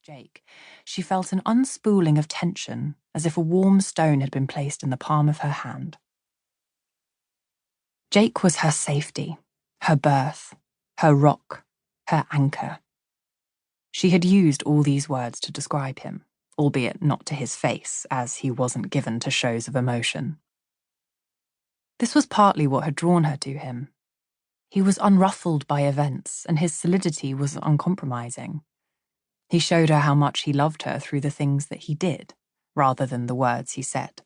Jake, she felt an unspooling of tension, as if a warm stone had been placed in the palm of her hand. Jake was her safety, her birth, her rock, her anchor. She had used all these words to describe him, albeit not to his face, as he wasn't given to shows of emotion. This was partly what had drawn her to him. He was unruffled by events, and his solidity was uncompromising. He showed her how much he loved her through the things that he did, rather than the words he said.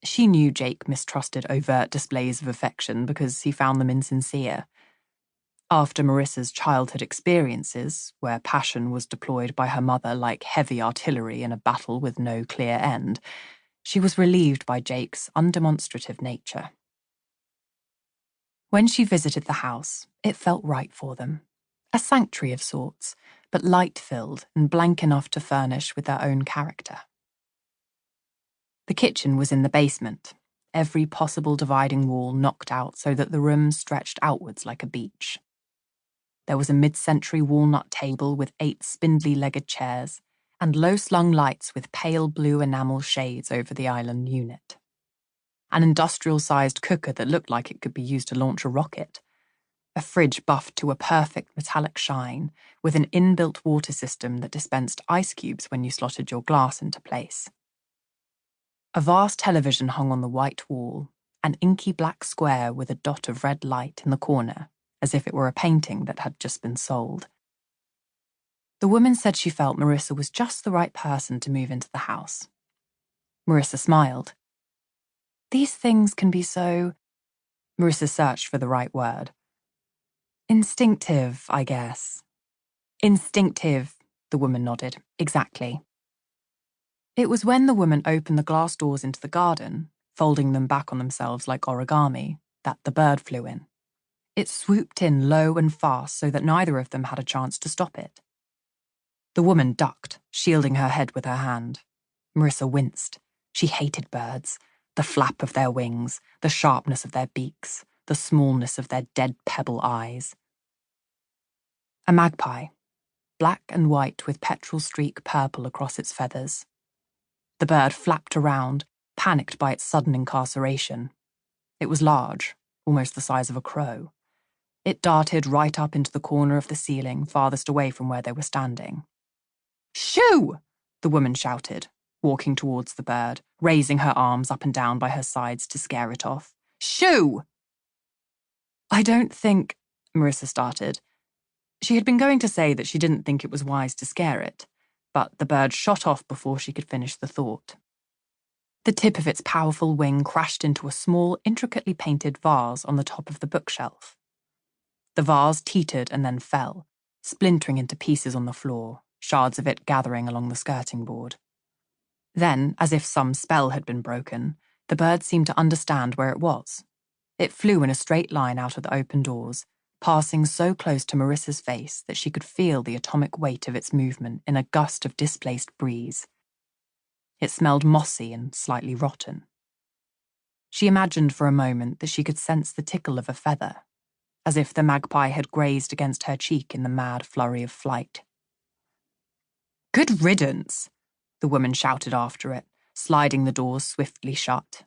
She knew Jake mistrusted overt displays of affection because he found them insincere. After Marisa's childhood experiences, where passion was deployed by her mother like heavy artillery in a battle with no clear end, she was relieved by Jake's undemonstrative nature. When she visited the house, it felt right for them. A sanctuary of sorts, but light-filled and blank enough to furnish with their own character. The kitchen was in the basement, every possible dividing wall knocked out so that the room stretched outwards like a beach. There was a mid-century walnut table with 8 spindly-legged chairs, and low-slung lights with pale blue enamel shades over the island unit. An industrial-sized cooker that looked like it could be used to launch a rocket. A fridge buffed to a perfect metallic shine, with an inbuilt water system that dispensed ice cubes when you slotted your glass into place. A vast television hung on the white wall, an inky black square with a dot of red light in the corner, as if it were a painting that had just been sold. The woman said she felt Marisa was just the right person to move into the house. Marisa smiled. These things can be so... Marisa searched for the right word. Instinctive, I guess. Instinctive, the woman nodded. Exactly. It was when the woman opened the glass doors into the garden, folding them back on themselves like origami, that the bird flew in. It swooped in low and fast so that neither of them had a chance to stop it. The woman ducked, shielding her head with her hand. Marisa winced. She hated birds. The flap of their wings, the sharpness of their beaks, the smallness of their dead pebble eyes. A magpie, black and white with petrol streak purple across its feathers. The bird flapped around, panicked by its sudden incarceration. It was large, almost the size of a crow. It darted right up into the corner of the ceiling, farthest away from where they were standing. "Shoo!" the woman shouted, walking towards the bird, raising her arms up and down by her sides to scare it off. "Shoo!" "I don't think," Marisa started. She had been going to say that she didn't think it was wise to scare it, but the bird shot off before she could finish the thought. The tip of its powerful wing crashed into a small, intricately painted vase on the top of the bookshelf. The vase teetered and then fell, splintering into pieces on the floor, shards of it gathering along the skirting board. Then, as if some spell had been broken, the bird seemed to understand where it was. It flew in a straight line out of the open doors, passing so close to Marisa's face that she could feel the atomic weight of its movement in a gust of displaced breeze. It smelled mossy and slightly rotten. She imagined for a moment that she could sense the tickle of a feather, as if the magpie had grazed against her cheek in the mad flurry of flight. "Good riddance," the woman shouted after it, sliding the doors swiftly shut.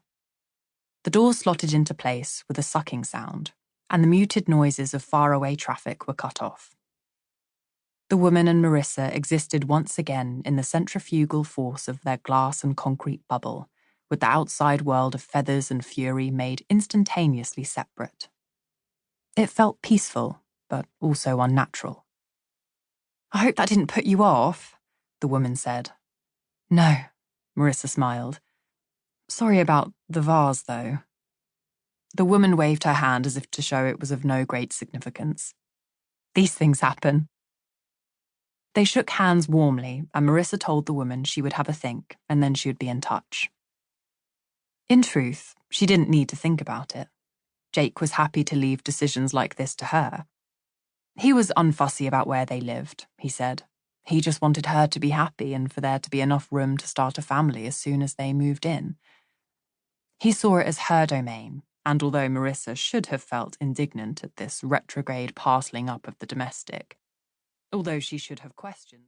The doors slotted into place with a sucking sound, and the muted noises of faraway traffic were cut off. The woman and Marisa existed once again in the centrifugal force of their glass and concrete bubble, with the outside world of feathers and fury made instantaneously separate. It felt peaceful, but also unnatural. "I hope that didn't put you off," the woman said. "No," Marisa smiled. "Sorry about the vase, though." The woman waved her hand as if to show it was of no great significance. "These things happen." They shook hands warmly, and Marisa told the woman she would have a think, and then she would be in touch. In truth, she didn't need to think about it. Jake was happy to leave decisions like this to her. He was unfussy about where they lived, he said. He just wanted her to be happy and for there to be enough room to start a family as soon as they moved in. He saw it as her domain, and although Marisa should have felt indignant at this retrograde parceling up of the domestic, although she should have questioned